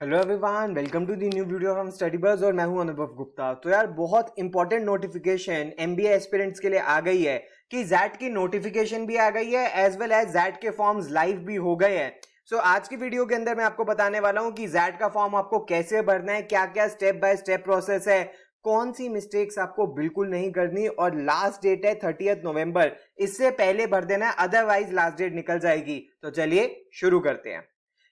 Hello everyone, welcome to the new video from Study Buzz और मैं हूं अनुभव गुप्ता। तो यार बहुत इंपॉर्टेंट नोटिफिकेशन एमबीए एस्पिरेंट्स के लिए आ गई है कि जैट की नोटिफिकेशन भी आ गई है एज वेल एज जैट के फॉर्म्स लाइव भी हो गए हैं। सो आज की वीडियो के अंदर मैं आपको बताने वाला हूं कि जैट का फॉर्म आपको कैसे भरना है, क्या क्या स्टेप बाय स्टेप प्रोसेस है, कौन सी मिस्टेक्स आपको बिल्कुल नहीं करनी और लास्ट डेट है 30 नवंबर, इससे पहले भर देना है, अदरवाइज लास्ट डेट निकल जाएगी। तो चलिए शुरू करते हैं।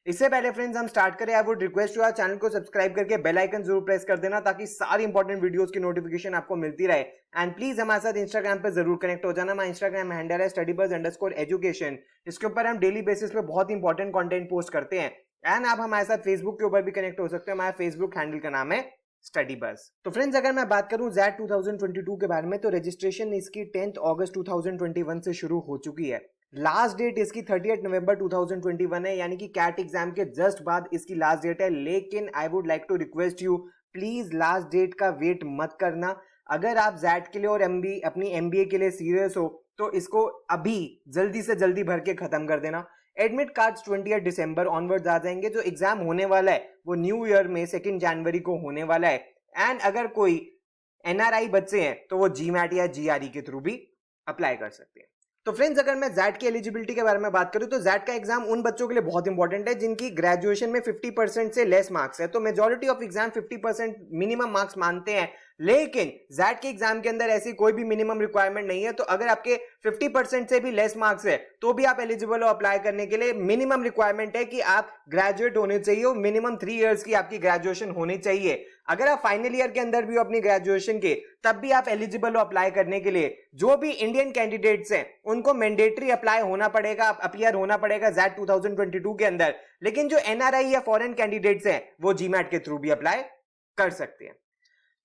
इससे पहले फ्रेंड्स हम स्टार्ट करें, I would request you channel को सब्सक्राइब करके बेल आइकन जरूर प्रेस कर देना ताकि सारी इंपॉर्टेंट वीडियोस की नोटिफिकेशन आपको मिलती रहे। एंड प्लीज हमारे साथ इंस्टाग्राम पे जरूर कनेक्ट हो जाना। हमारा इंस्टाग्राम हैंडल है studybuzz_education। इसके ऊपर हम डेली बेसिस पे बहुत इंपॉर्टेंट कंटेंट पोस्ट करते हैं। एंड आप हमारे साथ फेसबुक के ऊपर भी कनेक्ट हो सकते हैं। हमारा फेसबुक हैंडल का नाम है स्टडी बज़। तो फ्रेंड्स अगर मैं बात करूं जैट 2022 के बारे में, तो रजिस्ट्रेशन इसकी 10 अगस्त 2021 से शुरू हो चुकी है। लास्ट डेट इसकी 30 नवंबर 2021 है, यानी कि कैट एग्जाम के जस्ट बाद इसकी लास्ट डेट है। लेकिन I would like to request you, please last date का वेट मत करना। अगर आप जैट के लिए और अपनी एमबीए के लिए सीरियस हो तो इसको अभी जल्दी से जल्दी भर के खत्म कर देना। एडमिट कार्ड्स 20 दिसंबर ऑनवर्ड्स आ जाएंगे। जो एग्जाम होने वाला है वो न्यू ईयर में 2 जनवरी को होने वाला है। एंड अगर कोई एनआरआई बच्चे हैं तो वो जीमैट या जीआरई के थ्रू भी अप्लाई कर सकते हैं। तो फ्रेंड्स अगर मैं जैट की एलिजिबिलिटी के बारे में बात करूं तो जैट का एग्जाम उन बच्चों के लिए बहुत इंपॉर्टेंट है जिनकी ग्रेजुएशन में 50% से लेस मार्क्स है। तो majority of exam 50% minimum marks मानते हैं, लेकिन जैट के एग्जाम के अंदर ऐसी कोई भी मिनिमम रिक्वायरमेंट नहीं है। तो अगर आपके 50% से भी लेस मार्क्स है तो भी आप एलिजिबल हो अप्लाई करने के लिए। मिनिमम रिक्वायरमेंट है कि आप ग्रेजुएट होने चाहिए और मिनिमम 3 इयर्स की आपकी ग्रेजुएशन होनी चाहिए। अगर आप फाइनल ईयर के अंदर भी हो अपनी ग्रेजुएशन के, तब भी आप एलिजिबल हो अप्लाई करने के लिए। जो भी इंडियन कैंडिडेट्स हैं उनको मैंडेटरी अप्लाई होना पड़ेगा, अपीयर होना पड़ेगा जैट 2022 के अंदर। लेकिन जो एनआरआई या फॉरेन कैंडिडेट्स हैं वो जीमैट के थ्रू भी अप्लाई कर सकते हैं।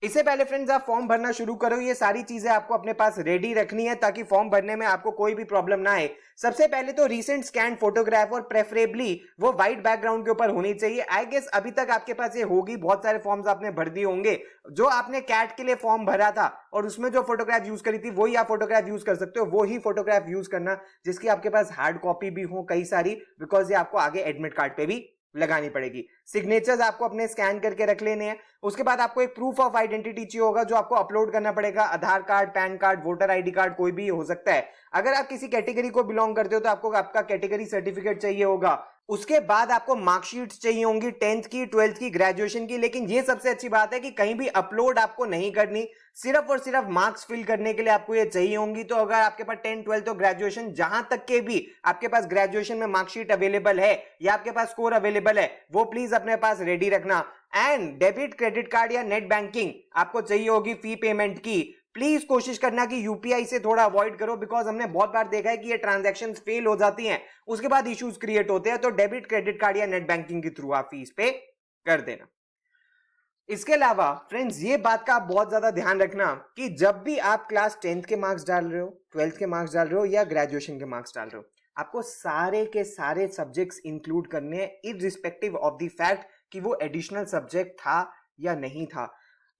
इससे पहले फ्रेंड्स आप फॉर्म भरना शुरू करो, ये सारी चीजें आपको अपने पास रेडी रखनी है ताकि फॉर्म भरने में आपको कोई भी प्रॉब्लम ना आए। सबसे पहले तो रीसेंट स्कैन फोटोग्राफ और प्रेफरेबली वो व्हाइट बैकग्राउंड के ऊपर होनी चाहिए। आई गेस अभी तक आपके पास ये होगी, बहुत सारे फॉर्म्स आपने भर दिए होंगे। जो आपने कैट के लिए फॉर्म भरा था और उसमें जो फोटोग्राफ यूज करी थी वही आप फोटोग्राफ यूज कर सकते हो। वो ही फोटोग्राफ यूज करना जिसकी आपके पास हार्ड कॉपी भी हो कई सारी, बिकॉज ये आपको आगे एडमिट कार्ड पे भी लगानी पड़ेगी। सिग्नेचर्स आपको अपने स्कैन करके रख लेने हैं। उसके बाद आपको एक प्रूफ ऑफ आइडेंटिटी चाहिए होगा जो आपको अपलोड करना पड़ेगा। Aadhaar card, PAN card, voter ID card, कोई भी हो सकता है। अगर आप किसी कैटेगरी को बिलोंग करते हो तो आपको आपका कैटेगरी सर्टिफिकेट चाहिए होगा। उसके बाद आपको मार्कशीट्स चाहिए होंगी 10th की, 12th की, ग्रेजुएशन की। लेकिन ये सबसे अच्छी बात है कि कहीं भी अपलोड आपको नहीं करनी, सिर्फ और सिर्फ मार्क्स फिल करने के लिए आपको ये चाहिए होंगी। तो अगर आपके पास 10, 12 तो ग्रेजुएशन, जहां तक के भी आपके पास ग्रेजुएशन में मार्कशीट अवेलेबल है या आपके पास स्कोर अवेलेबल है, वो प्लीज अपने पास रेडी रखना। एंड डेबिट, क्रेडिट कार्ड या नेट बैंकिंग आपको चाहिए होगी फी पेमेंट की। प्लीज कोशिश करना कि यूपीआई से थोड़ा अवॉइड करो, बिकॉज हमने बहुत बार देखा है कि ये ट्रांजैक्शंस फेल हो जाती हैं, उसके बाद इश्यूज क्रिएट होते हैं। तो डेबिट, क्रेडिट कार्ड या नेट बैंकिंग के थ्रू आप फीस पे कर देना। इसके अलावा फ्रेंड्स ये बात का आप बहुत ज्यादा ध्यान रखना कि जब भी आप क्लास 10th के मार्क्स डाल रहे हो, 12th के मार्क्स डाल रहे हो या ग्रेजुएशन के मार्क्स डाल रहे हो, आपको सारे के सारे सब्जेक्ट्स इंक्लूड करने हैं, इररिस्पेक्टिव ऑफ द फैक्ट कि वो एडिशनल सब्जेक्ट था या नहीं था।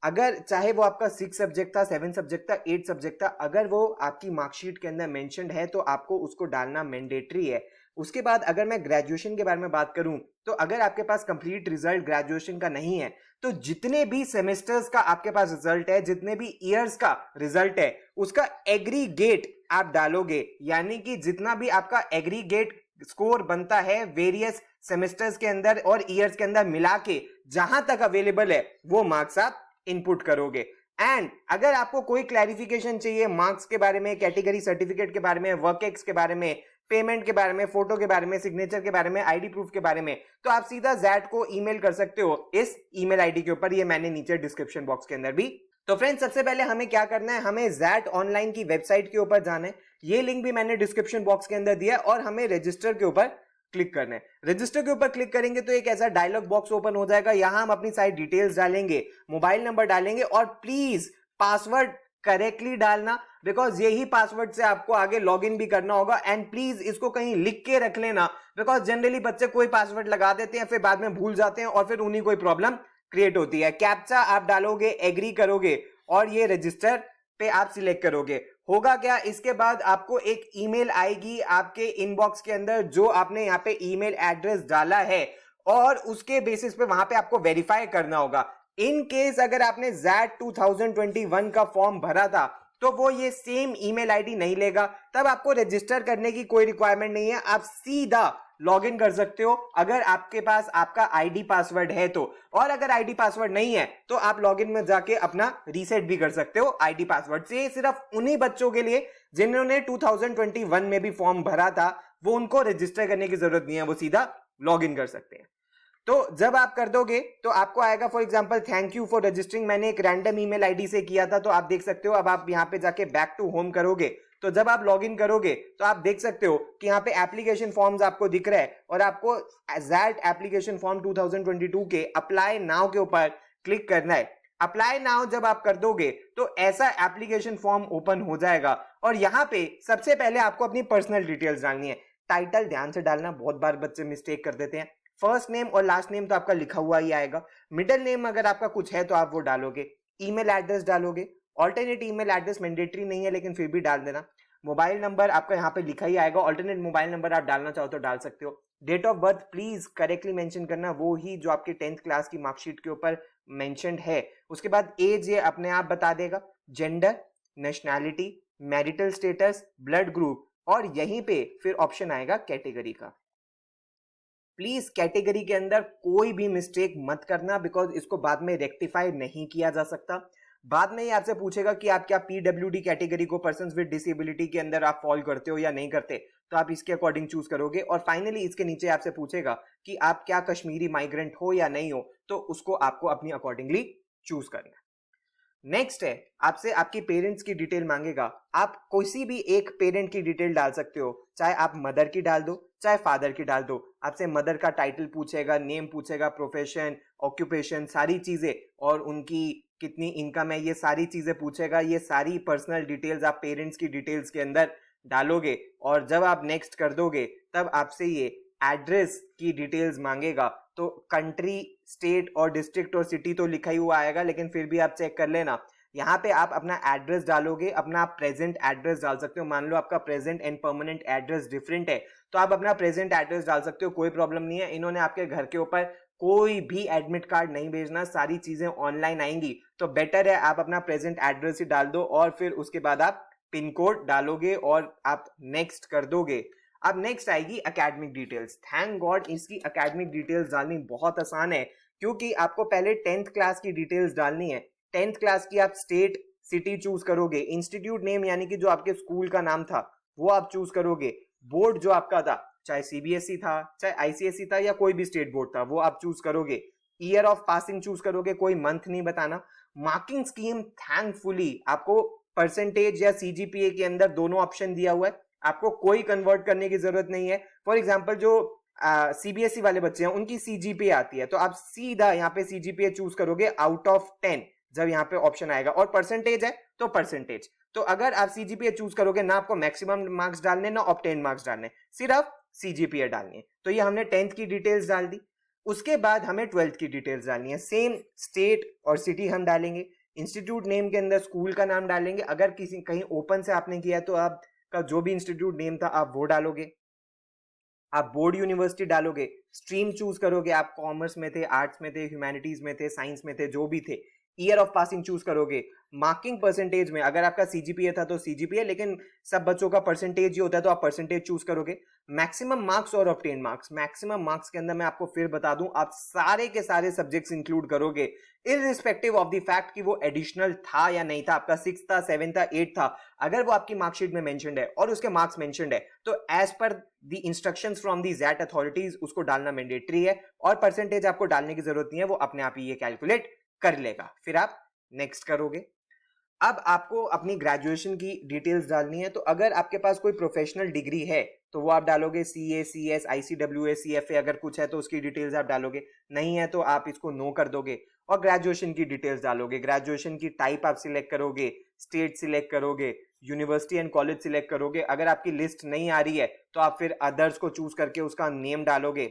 अगर चाहे वो आपका 6 सब्जेक्ट था, 7 सब्जेक्ट था, 8 सब्जेक्ट था, अगर वो आपकी मार्कशीट के अंदर मेंशन्ड है तो आपको उसको डालना मैंडेटरी है। उसके बाद अगर मैं ग्रेजुएशन के बारे में बात करूं तो अगर आपके पास कंप्लीट रिजल्ट ग्रेजुएशन का नहीं है तो जितने भी सेमेस्टर्स का आपके पास रिजल्ट है, जितने भी ईयर्स का रिजल्ट है, उसका एग्रीगेट आप डालोगे। यानी कि जितना भी आपका एग्रीगेट स्कोर बनता है वेरियस सेमेस्टर्स के अंदर और ईयर्स के अंदर मिला के, जहां तक अवेलेबल है वो मार्क्स आप इनपुट करोगे। एंड अगर आपको कोई क्लैरिफिकेशन चाहिए मार्क्स के बारे में, कैटेगरी सर्टिफिकेट के बारे में, वर्क एक्स के बारे में, पेमेंट के बारे में, फोटो के बारे में, सिग्नेचर के बारे में, आईडी प्रूफ के बारे में, तो आप सीधा जैट को ईमेल कर सकते हो इस ईमेल आईडी के ऊपर। ये मैंने नीचे डिस्क्रिप्शन बॉक्स के अंदर भी। तो फ्रेंड्स सबसे पहले हमें क्या करना है, हमें जैट ऑनलाइन की वेबसाइट के ऊपर जाना है। ये लिंक भी मैंने डिस्क्रिप्शन बॉक्स के अंदर दिया और हमें रजिस्टर के ऊपर क्लिक करना है। रजिस्टर के ऊपर क्लिक करेंगे तो एक ऐसा डायलॉग बॉक्स ओपन हो जाएगा। यहां हम अपनी सारी डिटेल्स डालेंगे, मोबाइल नंबर डालेंगे और प्लीज पासवर्ड करेक्टली डालना, बिकॉज यही पासवर्ड से आपको आगे लॉगिन भी करना होगा। एंड प्लीज इसको कहीं लिख के रख लेना, बिकॉज जनरली बच्चे कोई पासवर्ड लगा देते हैं फिर बाद में भूल जाते हैं और फिर उन्हीं कोई प्रॉब्लम क्रिएट होती है। कैप्चा आप डालोगे, एग्री करोगे और ये रजिस्टर पे आप सिलेक्ट करोगे। होगा क्या, इसके बाद आपको एक ईमेल आएगी आपके इनबॉक्स के अंदर, जो आपने यहाँ पे ईमेल एड्रेस डाला है और उसके बेसिस पे वहां पे आपको वेरीफाई करना होगा। इन केस अगर आपने जैट 2021 का फॉर्म भरा था तो वो ये सेम ईमेल आईडी नहीं लेगा, तब आपको रजिस्टर करने की कोई रिक्वायरमेंट नहीं है, आप सीधा लॉगिन कर सकते हो अगर आपके पास आपका आईडी पासवर्ड है तो। और अगर आईडी पासवर्ड नहीं है तो आप लॉगिन में जाके अपना रीसेट भी कर सकते हो आईडी पासवर्ड से। सिर्फ उन्हीं बच्चों के लिए जिन्होंने 2021 में भी फॉर्म भरा था, वो उनको रजिस्टर करने की जरूरत नहीं है, वो सीधा लॉगिन कर सकते हैं। तो जब आप कर दोगे तो आपको आएगा for example thank you for registering, मैंने एक रैंडम ईमेल आईडी से किया था, तो आप देख सकते हो। अब आप यहाँ पे जाके बैक टू होम करोगे तो जब आप लॉगिन करोगे तो आप देख सकते हो कि यहाँ पे एप्लीकेशन फॉर्म्स आपको दिख रहा है और आपको ज़ैट एप्लीकेशन फॉर्म 2022 के अप्लाई नाउ के ऊपर क्लिक करना है। अप्लाई नाउ जब आप कर दोगे तो ऐसा एप्लीकेशन फॉर्म ओपन हो जाएगा और यहाँ पे सबसे पहले आपको अपनी पर्सनल डिटेल्स डालनी है। टाइटल ध्यान से डालना, बहुत बार बच्चे मिस्टेक कर देते हैं। फर्स्ट नेम और लास्ट नेम तो आपका लिखा हुआ ही आएगा। मिडिल नेम अगर आपका कुछ है तो आप वो डालोगे। ईमेल एड्रेस डालोगे। ऑल्टरनेट ईमेल एड्रेस मैंडेटरी नहीं है लेकिन फिर भी डाल देना। मोबाइल नंबर आपका यहाँ पे लिखा ही आएगा, ऑल्टरनेट मोबाइल नंबर आप डालना चाहो तो डाल सकते हो। Date of birth please correctly mention करना, वो ही जो आपके 10th क्लास की मार्कशीट के ऊपर मेंशन्ड है। उसके बाद एज ये अपने आप बता देगा। Gender, nationality, marital status, blood group और यहीं पे फिर ऑप्शन आएगा कैटेगरी का। प्लीज कैटेगरी के अंदर कोई भी मिस्टेक मत करना, बिकॉज इसको बाद में रेक्टिफाई नहीं किया जा सकता। बाद में ही आपसे पूछेगा कि आप क्या पीडब्ल्यूडी कैटेगरी को, पर्सन्स विद डिसेबिलिटी के अंदर आप फॉल करते हो या नहीं करते, तो आप इसके अकॉर्डिंग चूज करोगे। और फाइनली इसके नीचे आपसे पूछेगा कि आप क्या कश्मीरी माइग्रेंट हो या नहीं हो, तो उसको आपको अपनी अकॉर्डिंगली चूज करना है। नेक्स्ट है आपसे आपकी पेरेंट्स की डिटेल मांगेगा। आप किसी भी एक पेरेंट की डिटेल डाल सकते हो, चाहे आप मदर की डाल दो चाहे फादर की डाल दो। आपसे मदर का टाइटल पूछेगा, नेम पूछेगा, प्रोफेशन, ऑक्यूपेशन, सारी चीजें, और उनकी कितनी इनकम है, ये सारी चीजें पूछेगा। ये सारी पर्सनल डिटेल्स आप पेरेंट्स की डिटेल्स के अंदर डालोगे और जब आप नेक्स्ट कर दोगे तब आपसे ये एड्रेस की डिटेल्स मांगेगा। तो कंट्री, स्टेट और डिस्ट्रिक्ट और सिटी तो लिखा ही हुआ आएगा, लेकिन फिर भी आप चेक कर लेना। यहाँ पे आप अपना एड्रेस डालोगे, अपना प्रेजेंट एड्रेस डाल सकते हो। मान लो आपका present and permanent address different है तो आप अपना प्रेजेंट एड्रेस डाल सकते हो, कोई प्रॉब्लम नहीं है। इन्होंने आपके घर के ऊपर कोई भी एडमिट कार्ड नहीं भेजना, सारी चीजें ऑनलाइन आएंगी, तो बेटर है आप अपना प्रेजेंट एड्रेस ही डाल दो और फिर उसके बाद आप पिन कोड डालोगे और आप नेक्स्ट कर दोगे। अब नेक्स्ट आएगी एकेडमिक डिटेल्स। थैंक गॉड इसकी एकेडमिक डिटेल्स डालनी बहुत आसान है, क्योंकि आपको पहले 10th क्लास की डिटेल्स डालनी है। 10th क्लास की आप स्टेट, सिटी चूज करोगे। इंस्टीट्यूट नेम यानी कि जो आपके स्कूल का नाम था वो आप चूज करोगे। बोर्ड जो आपका था, चाहे सीबीएसई था चाहे आईसीएसई था या कोई भी स्टेट बोर्ड था, वो आप चूज करोगे। ईयर ऑफ पासिंग चूज करोगे, कोई मंथ नहीं बताना। मार्किंग स्कीम थैंकफुली आपको परसेंटेज या सीजीपीए के अंदर दोनों ऑप्शन दिया हुआ है, आपको कोई कन्वर्ट करने की जरूरत नहीं है। फॉर एग्जाम्पल जो सीबीएसई वाले बच्चे हैं उनकी सीजीपीए आती है तो आप सीधा यहाँ पे सीजीपीए चूज करोगे आउट ऑफ 10 जब यहाँ पे ऑप्शन आएगा, और परसेंटेज है तो परसेंटेज। तो अगर आप सीजीपीए चूज करोगे ना आपको मैक्सिमम मार्क्स डालने ना ऑब्टेन मार्क्स डालने, सिर्फ सीजीपीए डालनी है। तो ये हमने 10th की डिटेल्स डाल दी। उसके बाद हमें 12th की डिटेल्स डालनी है। सेम स्टेट और सिटी हम डालेंगे। इंस्टीट्यूट नेम के अंदर स्कूल का नाम डालेंगे। अगर किसी कहीं ओपन से आपने किया तो आपका जो भी इंस्टीट्यूट नेम था आप वो डालोगे। आप बोर्ड यूनिवर्सिटी डालोगे। स्ट्रीम चूज करोगे, आप कॉमर्स में थे, आर्ट्स में थे, ह्यूमैनिटीज में थे, साइंस में थे, जो भी थे। ईयर ऑफ पासिंग चूज करोगे। मार्किंग परसेंटेज में अगर आपका सीजीपीए था तो सीजीपीए, लेकिन सब बच्चों का परसेंटेज ही होता है तो आप परसेंटेज चूज करोगे। मैक्सिमम मार्क्स और ऑब्टेन मार्क्स, मैक्सिमम मार्क्स के अंदर मैं आपको फिर बता दूं आप सारे के सारे सब्जेक्ट्स इंक्लूड करोगे, इररिस्पेक्टिव ऑफ द फैक्ट कि वो एडिशनल था या नहीं था, आपका 6 था, 7 था, 8 था। अगर वो आपकी मार्कशीट में मेंशन्ड है और उसके मार्क्स मेंशन्ड है तो as per the instructions from the said authorities उसको डालना मैंडेटरी है, और परसेंटेज आपको डालने की जरूरत नहीं है, वो अपने आप ही ये कैलकुलेट कर लेगा। फिर आप नेक्स्ट करोगे। अब आपको अपनी ग्रेजुएशन की डिटेल्स डालनी है। तो अगर आपके पास कोई प्रोफेशनल डिग्री है तो वो आप डालोगे। सीए, सीएस, आईसीडब्ल्यूए, सीएफए अगर कुछ है तो उसकी डिटेल्स आप डालोगे, नहीं है तो आप इसको नो कर दोगे। और ग्रेजुएशन की डिटेल्स डालोगे। ग्रेजुएशन की टाइप आप सिलेक्ट करोगे, स्टेट सिलेक्ट करोगे, यूनिवर्सिटी एंड कॉलेज सिलेक्ट करोगे। अगर आपकी लिस्ट नहीं आ रही है तो आप फिर अदर्स को चूज करके उसका नेम डालोगे।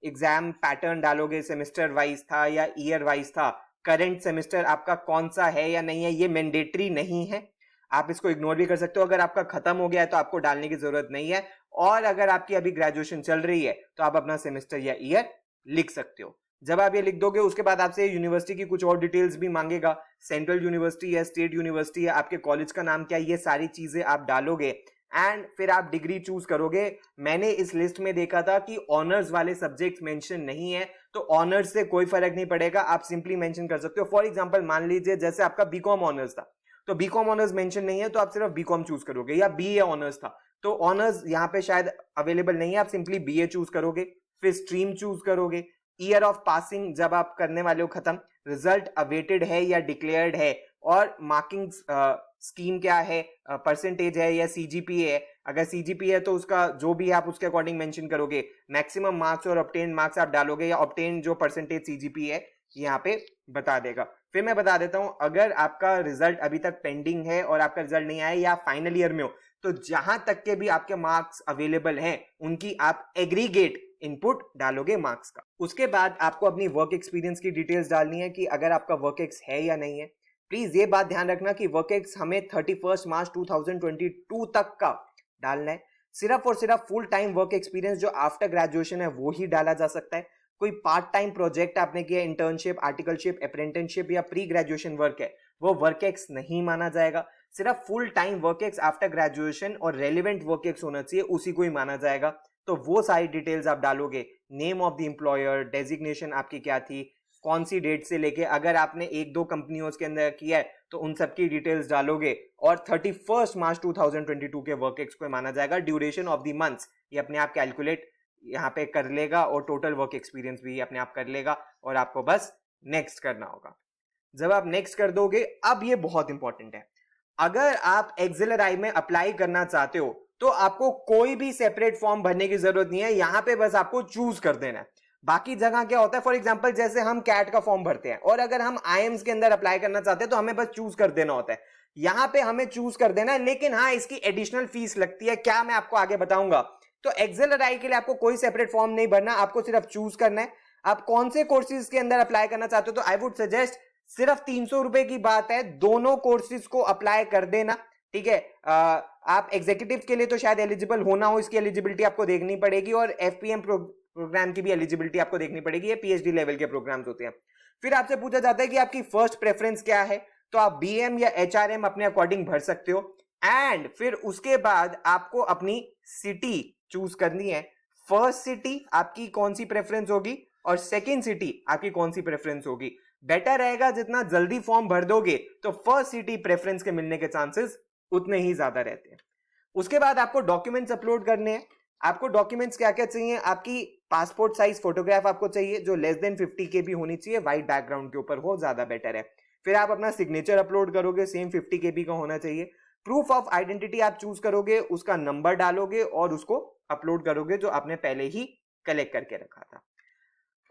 एग्जाम पैटर्न डालोगे, सेमेस्टर वाइज था या ईयर वाइज था। करंट सेमेस्टर आपका कौन सा है या नहीं है, ये मैंडेटरी नहीं है, आप इसको इग्नोर भी कर सकते हो। अगर आपका खत्म हो गया है तो आपको डालने की जरूरत नहीं है। और अगर आपकी अभी ग्रेजुएशन चल रही है तो आप अपना सेमेस्टर या ईयर लिख सकते हो। जब आप ये लिख दोगे उसके बाद आपसे यूनिवर्सिटी की कुछ और डिटेल्स भी मांगेगा, सेंट्रल यूनिवर्सिटी है, स्टेट यूनिवर्सिटी है, आपके कॉलेज का नाम क्या है, ये सारी चीजें आप डालोगे एंड फिर आप डिग्री चूज करोगे। मैंने इस लिस्ट में देखा था कि ऑनर्स वाले सब्जेक्ट्स मेंशन नहीं है, तो ऑनर्स से कोई फर्क नहीं पड़ेगा, आप सिंपली मेंशन कर सकते हो। फॉर एग्जांपल मान लीजिए जैसे आपका बीकॉम ऑनर्स था, तो बीकॉम ऑनर्स मेंशन नहीं है तो आप सिर्फ बीकॉम चूज करोगे, या बीए ऑनर्स था तो ऑनर्स यहाँ पे शायद अवेलेबल नहीं है, आप सिंपली बीए चूज करोगे, फिर स्ट्रीम चूज करोगे, ईयर ऑफ पासिंग जब आप करने वाले हो खत्म, रिजल्ट अवेटेड है या डिक्लेयर्ड है, और मार्किंग स्कीम क्या है, परसेंटेज है या सीजीपीए है। अगर सीजीपीए है तो उसका जो भी आप उसके अकॉर्डिंग मेंशन करोगे, मैक्सिमम मार्क्स और ऑब्टेन मार्क्स आप डालोगे, या ऑब्टेन जो परसेंटेज सीजीपीए है यहाँ पे बता देगा। फिर मैं बता देता हूं, अगर आपका रिजल्ट अभी तक पेंडिंग है और आपका रिजल्ट नहीं आया या फाइनल ईयर में हो, तो जहां तक के भी आपके मार्क्स अवेलेबल हैं उनकी आप एग्रीगेट इनपुट डालोगे मार्क्स का। उसके बाद आपको अपनी वर्क एक्सपीरियंस की डिटेल्स डालनी है कि अगर आपका वर्क एक्स है या नहीं है। प्लीज ये बात ध्यान रखना कि वर्क एक्स हमें 31 मार्च 2022 तक का डालना है। सिर्फ और सिर्फ फुल टाइम वर्क एक्सपीरियंस जो आफ्टर ग्रेजुएशन है वो ही डाला जा सकता है। कोई पार्ट टाइम प्रोजेक्ट आपने किया, इंटर्नशिप, आर्टिकलशिप, अप्रेंटिसशिप या प्री ग्रेजुएशन वर्क है, वो वर्क एक्स नहीं माना जाएगा। सिर्फ full time work ex after graduation और रेलिवेंट वर्क एक्स होना चाहिए, उसी को ही माना जाएगा। तो वो सारी डिटेल्स आप डालोगे, name of the employer, designation आपकी क्या थी, कौन सी डेट से लेके, अगर आपने एक दो कंपनियों के अंदर किया है तो उन सब की डिटेल्स डालोगे, और 31 मार्च 2022 के वर्क एक्स को माना जाएगा। ड्यूरेशन ऑफ द मंथ्स ये अपने आप कैलकुलेट यहाँ पे कर लेगा, और टोटल वर्क एक्सपीरियंस भी अपने आप कर लेगा, और आपको बस नेक्स्ट करना होगा। जब आप नेक्स्ट कर दोगे, अब ये बहुत इंपॉर्टेंट है, अगर आप XLRI में अप्लाई करना चाहते हो तो आपको कोई भी सेपरेट फॉर्म भरने की जरूरत नहीं है, यहां पे बस आपको चूज कर देना है। बाकी जगह क्या होता है, फॉर एग्जांपल जैसे हम कैट का फॉर्म भरते हैं और अगर हम आईएम्स के अंदर अप्लाई करना चाहते हैं तो हमें बस चूज कर देना होता है, यहां पे हमें चूज कर देना है। लेकिन हाँ, इसकी एडिशनल फीस लगती है, क्या मैं आपको आगे बताऊंगा। तो XLRI के लिए आपको कोई सेपरेट फॉर्म नहीं भरना, आपको सिर्फ चूज करना है आप कौन से कोर्सेज के अंदर अप्लाई करना चाहते हो। तो आई वुड सजेस्ट सिर्फ 300 रुपए की बात है, दोनों कोर्सेज को अप्लाई कर देना, ठीक है। आप एग्जीक्यूटिव के लिए तो शायद एलिजिबल होना हो, इसकी एलिजिबिलिटी आपको देखनी पड़ेगी, और एफपीएम प्रोग्राम की भी एलिजिबिलिटी आपको देखनी पड़ेगी, ये पीएचडी लेवल के प्रोग्राम्स होते हैं। फिर आपसे पूछा जाता है कि आपकी फर्स्ट प्रेफरेंस क्या है, तो आप बीएम या एचआरएम अपने अकॉर्डिंग भर सकते हो। एंड फिर उसके बाद आपको अपनी सिटी चूज करनी है। फर्स्ट सिटी आपकी कौन सी प्रेफरेंस होगी और सेकेंड सिटी आपकी कौन सी प्रेफरेंस होगी। बेटर रहेगा जितना जल्दी फॉर्म भर दोगे तो फर्स्ट सिटी प्रेफरेंस के मिलने के चांसेस उतने ही ज्यादा रहते हैं। उसके बाद आपको डॉक्यूमेंट्स अपलोड करने हैं। आपको डॉक्यूमेंट्स क्या क्या चाहिए, आपकी पासपोर्ट साइज फोटोग्राफ आपको चाहिए जो लेस देन 50 KB होनी चाहिए, व्हाइट बैकग्राउंड के ऊपर हो, ज्यादा बेटर है। फिर आप अपना सिग्नेचर अपलोड करोगे, सेम 50 KB का होना चाहिए। प्रूफ ऑफ आइडेंटिटी आप चूज करोगे, उसका नंबर डालोगे और उसको अपलोड करोगे जो आपने पहले ही कलेक्ट करके रखा था।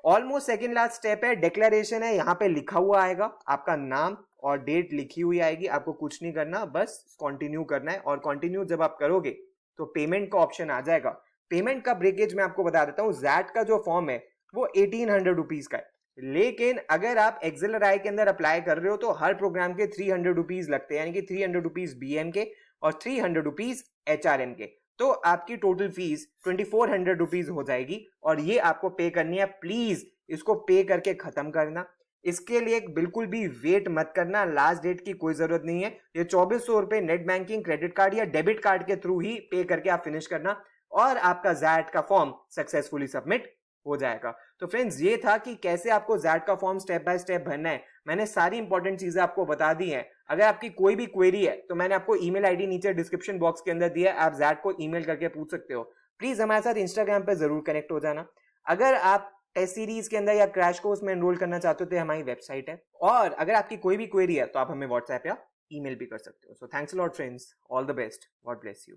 ऑलमोस्ट सेकेंड लास्ट स्टेप है, डिक्लेरेशन है। यहाँ पे लिखा हुआ आएगा, आपका नाम और डेट लिखी हुई आएगी, आपको कुछ नहीं करना, बस कंटिन्यू करना है। और कंटिन्यू जब आप करोगे तो पेमेंट का ऑप्शन आ जाएगा। पेमेंट का ब्रेकेज मैं आपको बता देता हूँ, जैट का जो फॉर्म है वो 1800 रुपीज का है, लेकिन अगर आप XLRI के अंदर अप्लाई कर रहे हो तो हर प्रोग्राम के 300 रुपीज लगते हैं, यानी कि 300 रुपीज BM के और 300 रुपीज HRM के। तो आपकी टोटल फीस 2400 रुपीज हो जाएगी और ये आपको पे करनी है। प्लीज इसको पे करके खत्म करना, इसके लिए बिल्कुल भी वेट मत करना, लास्ट डेट की कोई जरूरत नहीं है। ये 2400 रुपए नेट बैंकिंग, क्रेडिट कार्ड या डेबिट कार्ड के थ्रू ही पे करके आप फिनिश करना और आपका जैट का फॉर्म सक्सेसफुली सबमिट हो जाएगा। तो फ्रेंड्स, ये था कि कैसे आपको जैट का फॉर्म स्टेप बाय स्टेप भरना है। मैंने सारी इंपॉर्टेंट चीजें आपको बता दी हैं। अगर आपकी कोई भी क्वेरी है तो मैंने आपको ईमेल आईडी नीचे डिस्क्रिप्शन बॉक्स के अंदर दिया है, आप जैट को ईमेल करके पूछ सकते हो। प्लीज हमारे साथ इंस्टाग्राम पे जरूर कनेक्ट हो जाना। अगर आप टेस्ट सीरीज के अंदर या क्रैश कोर्स में एनरोल करना चाहते हो तो हमारी वेबसाइट है, और अगर आपकी कोई भी क्वेरी है तो आप हमें व्हाट्सएप या ईमेल भी कर सकते हो। So thanks a lot friends, all the best, God bless you.